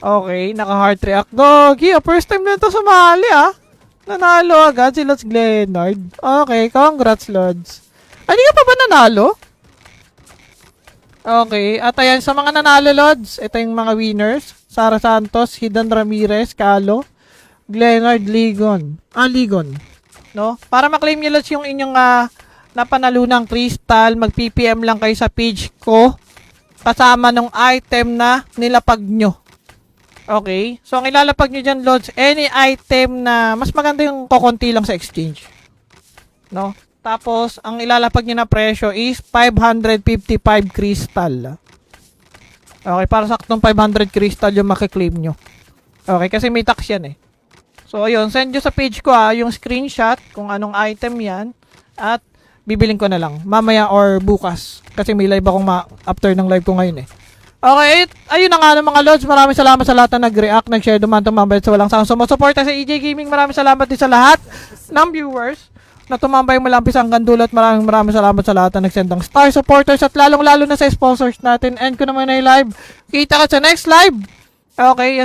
Okay, naka-heart react. Gogi, first time na ito sumali, ah. Nanalo agad si Lods Glenard. Okay, congrats, Lods. Ay, di ka pa ba nanalo? Okay, at ayan, sa mga nanalo, Lods, ito yung mga winners. Sara Santos, Hidan Ramirez, Kalo, Glenard, Ligon. Ligon. No? Para maklaim nyo, Lods, yung inyong napanalunang crystal, mag-PPM lang kayo sa page ko kasama ng item na nilapag nyo. Okay? So, ang ilalapag nyo dyan, Lods, any item na mas maganda yung kokonti lang sa exchange. No? Tapos, ang ilalapag nyo na presyo is 555 crystal. Okay, para saktong 500 crystal yung makiklaim nyo. Okay, kasi may tax yan eh. So, ayun, send nyo sa page ko yung screenshot kung anong item yan. At, bibiling ko na lang. Mamaya or bukas. Kasi may live akong after ng live ko ngayon eh. Okay, ayun na nga mga Lods. Maraming salamat sa lahat na nag-react, nag-share, tumambay sa walang sawang sumusuporta sa EJ Gaming. Maraming salamat din sa lahat ng viewers na tumambay mula umpisa hanggang dulo at maraming salamat sa lahat na nagsend ng star supporters at lalong-lalo na sa sponsors natin. And ko naman ay live. Kita ka sa next live. Okay,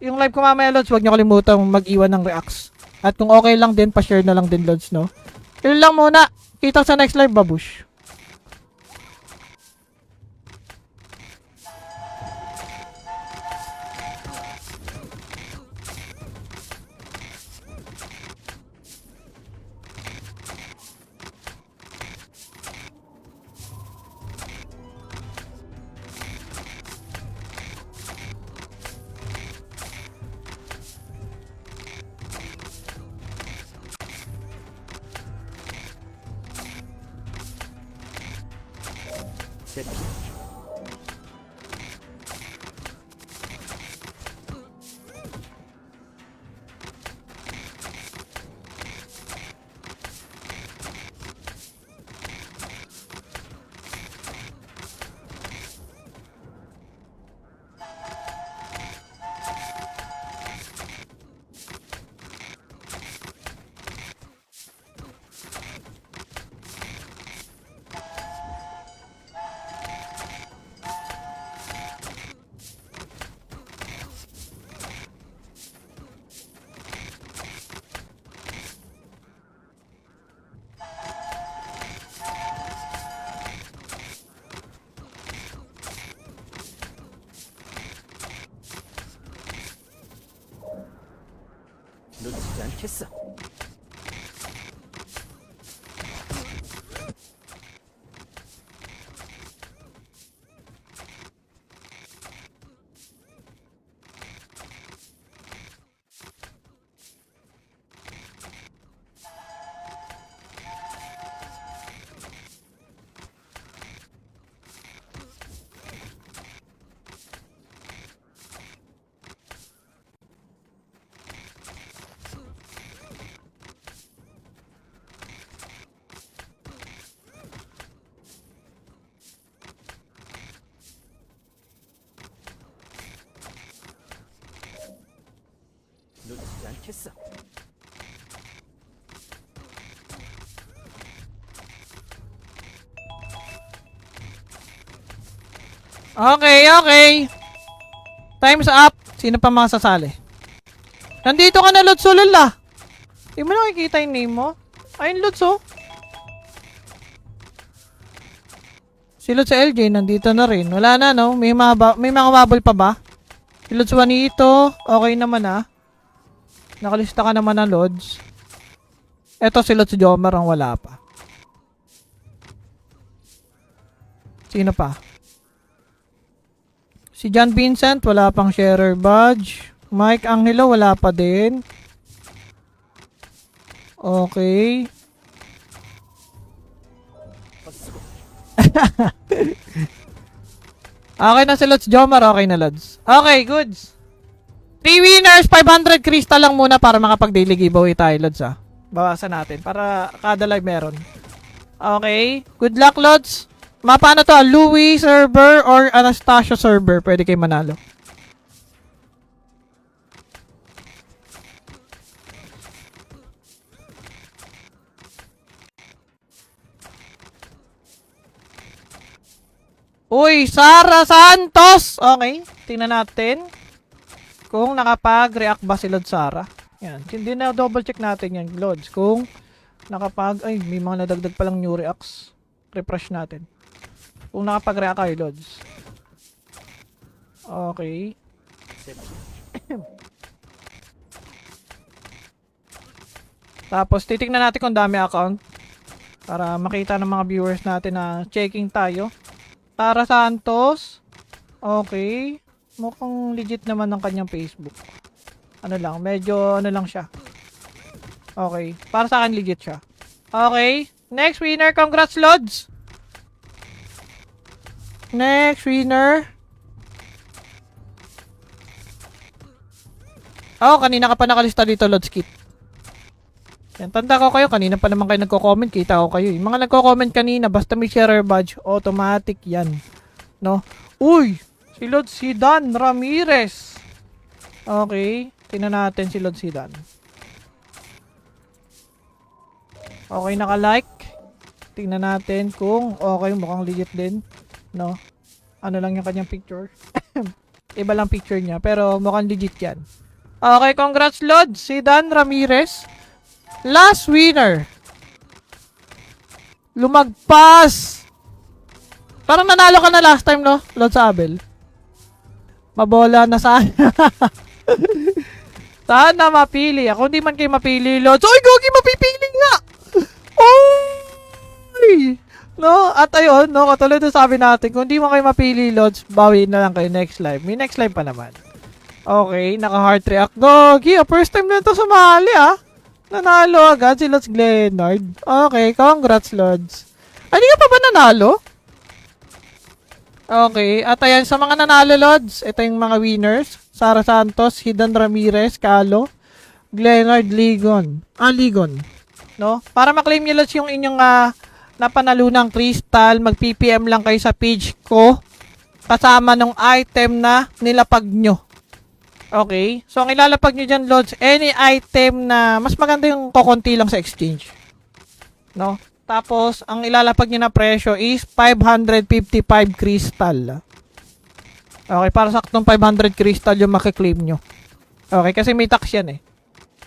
yung live ko mamaya, Lods, huwag niyo kalimutan mag-iwan ng reacts. At kung okay lang din, pa-share na lang din, Lods, no? Yun lang muna. Kita ka sa next live, babush. 대피. 놓치지 않겠어. 놓치지 않겠어. Okay. Time's up. Sino pa mga sasali? Nandito ka na, Lods, ulala. Di mo nakikita yung name mo? Ayun, Lods, oh. Si Lods sa LJ, nandito na rin. Wala na, no? May mga bubble pa ba? Si Lods Juanito, okay naman, ah. Nakalista ka naman ng Lods. Eto si Lods Jomar ang wala pa. Sino pa? Si John Vincent, wala pang sharer badge. Mike Angelo, wala pa din. Okay. Okay na si Lods Jomar, okay na Lods. Okay, goods. 3 winners, 500 crystal lang muna para makapag-daily giveaway tayo, Lods, ah. Bawasan natin para kada live meron. Okay. Good luck, Lods. Paano to? Louis server or Anastasia server? Pwede kayo manalo. Uy, Sara Santos! Okay, tingnan natin kung nakapag-react ba si Lods Sara. Yan, hindi na double check natin yan, Lods. Kung nakapag, ay, may mga nadagdag palang new reacts. Refresh natin. Kung nakapag-react kayo, Lods. Okay. 셋, Tapos, titignan natin kung dami account. Para makita ng mga viewers natin na checking tayo. Tara Santos. Okay. Mukhang legit naman ang kanyang Facebook. Ano lang, medyo ano lang siya. Okay. Para sa akin legit siya. Okay. Next winner. Congrats, Lods. Next winner. Oh, kanina ka pa nakalista dito, Lods Kit. Yan, tanda ko kayo. Kanina pa naman kayo nagko-comment. Kita ko kayo. Yung mga nagko-comment kanina, basta may share badge, automatic yan. No? Uy! Si Lord Sidan Ramirez. Okay. Tingnan natin si Lord Sidan. Okay, naka-like. Tingnan natin kung okay, mukhang legit din. No? Ano lang yung kanyang picture. Iba lang picture niya, pero mukhang legit yan. Okay, congrats Lord Sidan Ramirez. Last winner. Lumagpas. Parang nanalo ka na last time, no? Lord Abel. Mabola na sana. Sana mapili. Ako hindi man kayo mapili, Lord. Oy, Gogi, mapipili nga. Oy! No? At ayun, no? Katulad na sabi natin, kung hindi mo kayo mapili, Lords, bawiin na lang kayo next live. May next live pa naman. Okay, naka-heart react. Gogi, first time na ito sumali, Nanalo agad si Lods Glenard. Okay, congrats, Lods. Ay, di ka pa ba nanalo? Okay, at ayan, sa mga nanalo, Lods, ito yung mga winners. Sara Santos, Hidan Ramirez, Kalo, Glenard, Ligon. Ligon. No? Para maklaim nyo, Lods, yung inyong napanalunang crystal, mag-PPM lang kayo sa page ko kasama ng item na nilapag nyo. Okay? So, ang ilalapag nyo dyan, Lods, any item na mas maganda yung kokonti lang sa exchange. No? Tapos, ang ilalapag nyo na presyo is 555 crystal. Okay? Para saktong 500 crystal yung makiklaim nyo. Okay? Kasi may tax yan eh.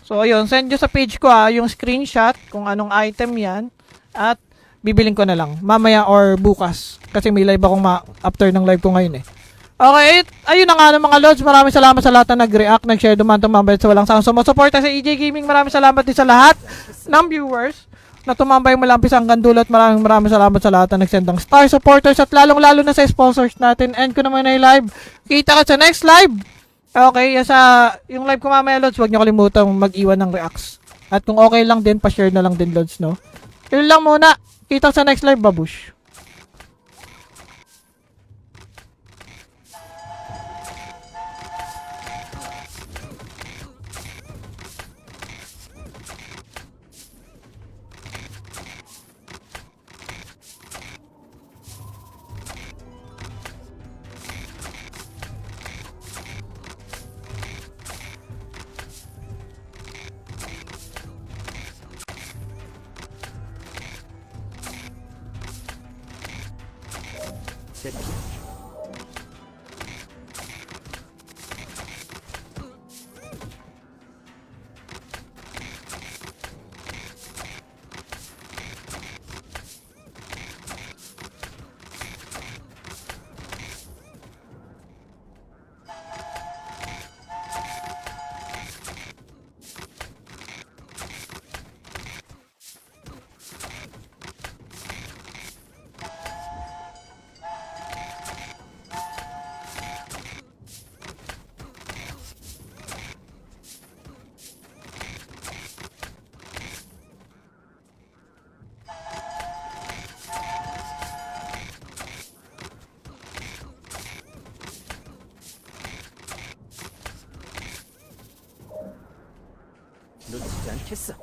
So, ayun. Send nyo sa page ko yung screenshot kung anong item yan. At bibiling ko na lang. Mamaya or bukas. Kasi may live akong after ng live ko ngayon eh. Okay, ayun na nga mga Lods. Maraming salamat sa lahat na nag-react, nag-share, tumambay sa walang sawang sumusuporta sa EJ Gaming. Maraming salamat din sa lahat ng viewers na tumambay mula umpisa hanggang dulo. At maraming salamat sa lahat na nag-send ng star supporters at lalong-lalo na sa sponsors natin. End ko naman na live. Kita ka sa next live. Okay, yung live ko mamaya, Lods, huwag nyo kalimutan mag-iwan ng reacts. At kung okay lang din, pa-share na lang din, Lods, no? Yun lang muna. Kita sa next live, babush. 셋, 놓치지 않겠어.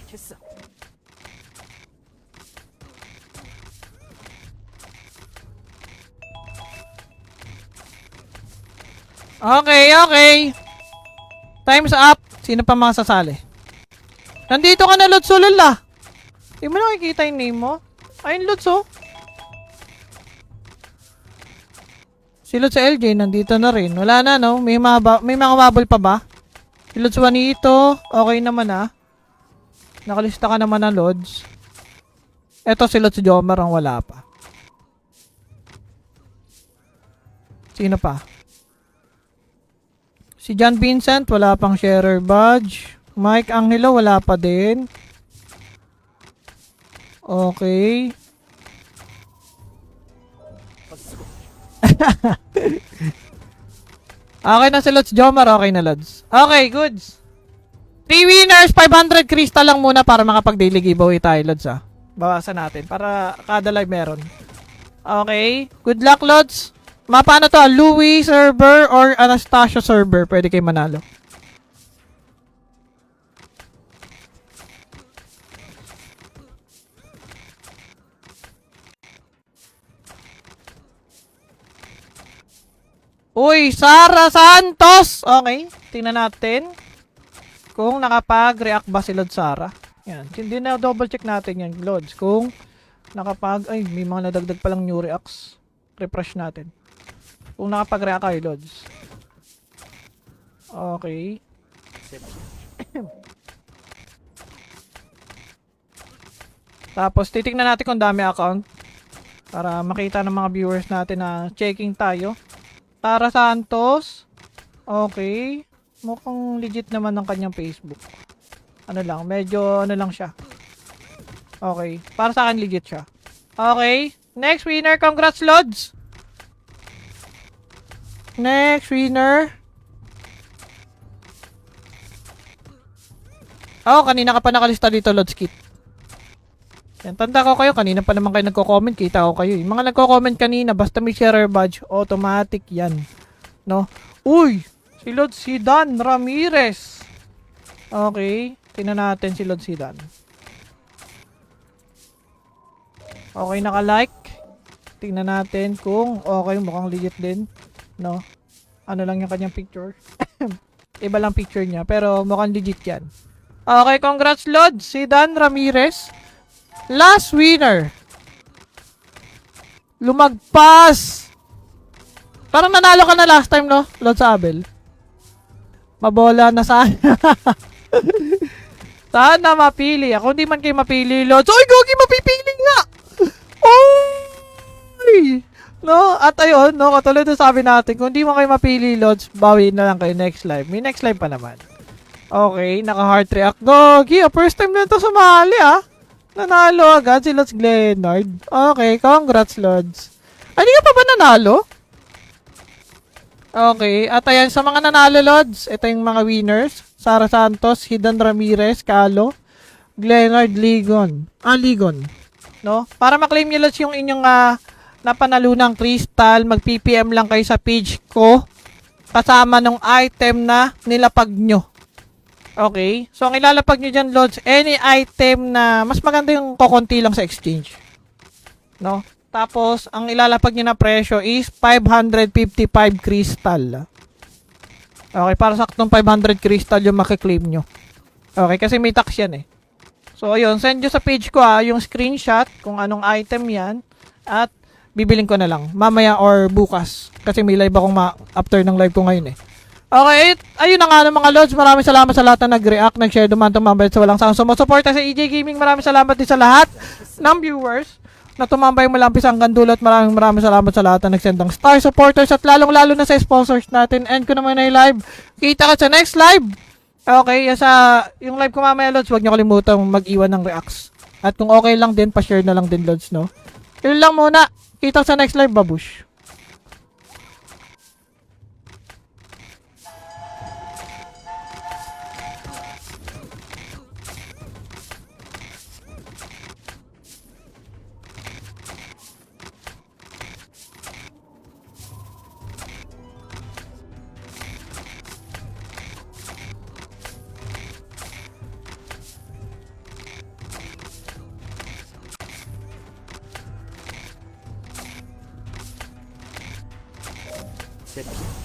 괜찮겠어. Okay, okay. Time's up. Sino pa mga sasali? Nandito ka na, Lods, ulala. Di mo nakikita yung name mo? Ayun, Lods, oh. Si Lods sa LJ, nandito na rin. Wala na, no? May mga bubble pa ba? Si Lods Juanito, okay naman, ah. Nakalista ka naman ng Lods. Eto si Lods Jomar ang wala pa. Sino pa? Si John Vincent, wala pang sharer badge. Mike Angelo, wala pa din. Okay. Okay na si Lods Jomar, okay na Lods. Okay, goods. 3 winners, 500 crystal lang muna para makapag-daily giveaway tayo, Lods, ah. Bawasan natin para kada live meron. Okay. Good luck, Lods. Paano to? Louis server or Anastasia server? Pwede kayo manalo. Uy, Sara Santos! Okay, tingnan natin kung nakapag-react ba si Lord Sara. Yan, hindi na double check natin yan, Lods. Kung ay, may mga nadagdag palang new reacts. Refresh natin. Kung nakapag-react kayo, Lods. Okay. Tapos, titignan natin kung dami account. Para makita ng mga viewers natin na checking tayo. Tara Santos. Okay. Mukhang legit naman ng kanyang Facebook. Ano lang, medyo ano lang siya. Okay. Para sa akin, legit siya. Okay. Next winner, congrats, Lods! Next winner. Oh, kanina ka pa nakalista dito, Lods Kit. Yan, tanda ko kayo. Kanina pa naman kayo nagko-comment. Kita ko kayo. Yung mga nagko-comment kanina, basta may sharer badge, automatic yan. No? Uy! Si Lods Dan Ramirez. Okay. Tingnan natin si Lods Dan. Okay, naka-like. Tingnan natin kung okay, mukhang legit din. No? Ano lang yung kanyang picture. Iba lang picture niya. Pero mukhang legit yan. Okay, congrats, Lods. Si Dan Ramirez. Last winner. Lumagpas. Parang nanalo ka na last time, no? Lods Abel. Mabola na sana. Sana mapili. Ako hindi man kayo mapili, Lods. Oy, Gogi, mapipili nga! Oy! No? At ayun, no? Katulad na sabi natin, kung di mo kayo mapili, Lods, bawi na lang kayo next live. May next live pa naman. Okay, naka-heart react. Gogi, first time na ito sumali, ah. Nanalo agad si Lods Glenard. Okay, congrats, Lods. Ay, di ka pa ba nanalo? Okay, at ayan, sa mga nanalo, Lods, ito yung mga winners. Sara Santos, Hidan Ramirez, Kalo, Glenard, Ligon. Ligon. No? Para maklaim nyo, Lods, yung inyong napanalunang crystal, mag-PPM lang kayo sa page ko kasama ng item na nilapag nyo. Okay? So, ang ilalapag nyo dyan, Lods, any item na mas maganda yung kokonti lang sa exchange. No? Tapos, ang ilalapag nyo na presyo is 555 crystal. Okay, para saktong 500 crystal yung makiklaim nyo. Okay, kasi may tax yan eh. So, ayun, send nyo sa page ko yung screenshot kung anong item yan at bibiling ko na lang mamaya or bukas. Kasi may live akong after ng live ko ngayon eh. Okay, ayun na nga mga Lods. Maraming salamat sa lahat na nag-react, nag-share, dumantong sa walang sound. Sumusuporta sa EJ Gaming. Maraming salamat din sa lahat ng viewers na tumambay malampis hanggang dulo. At maraming salamat sa lahat na nagsend ng star supporters at lalong-lalo na sa sponsors natin. End ko naman na yung live. Kita ka sa next live. Okay, yung live ko mamaya, Lods, huwag nyo kalimutan mag-iwan ng reacts. At kung okay lang din, pa-share na lang din, Lods, no? Yun lang muna. Kita sa next live, babush. 번째 피.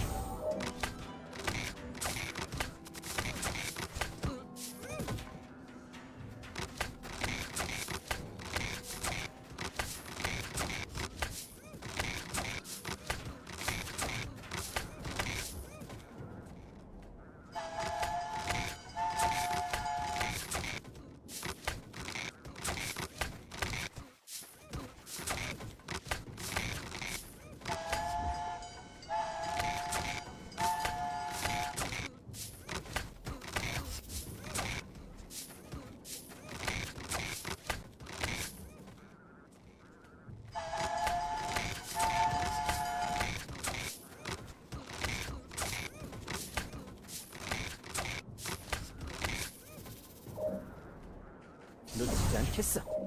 놓치지 않겠어.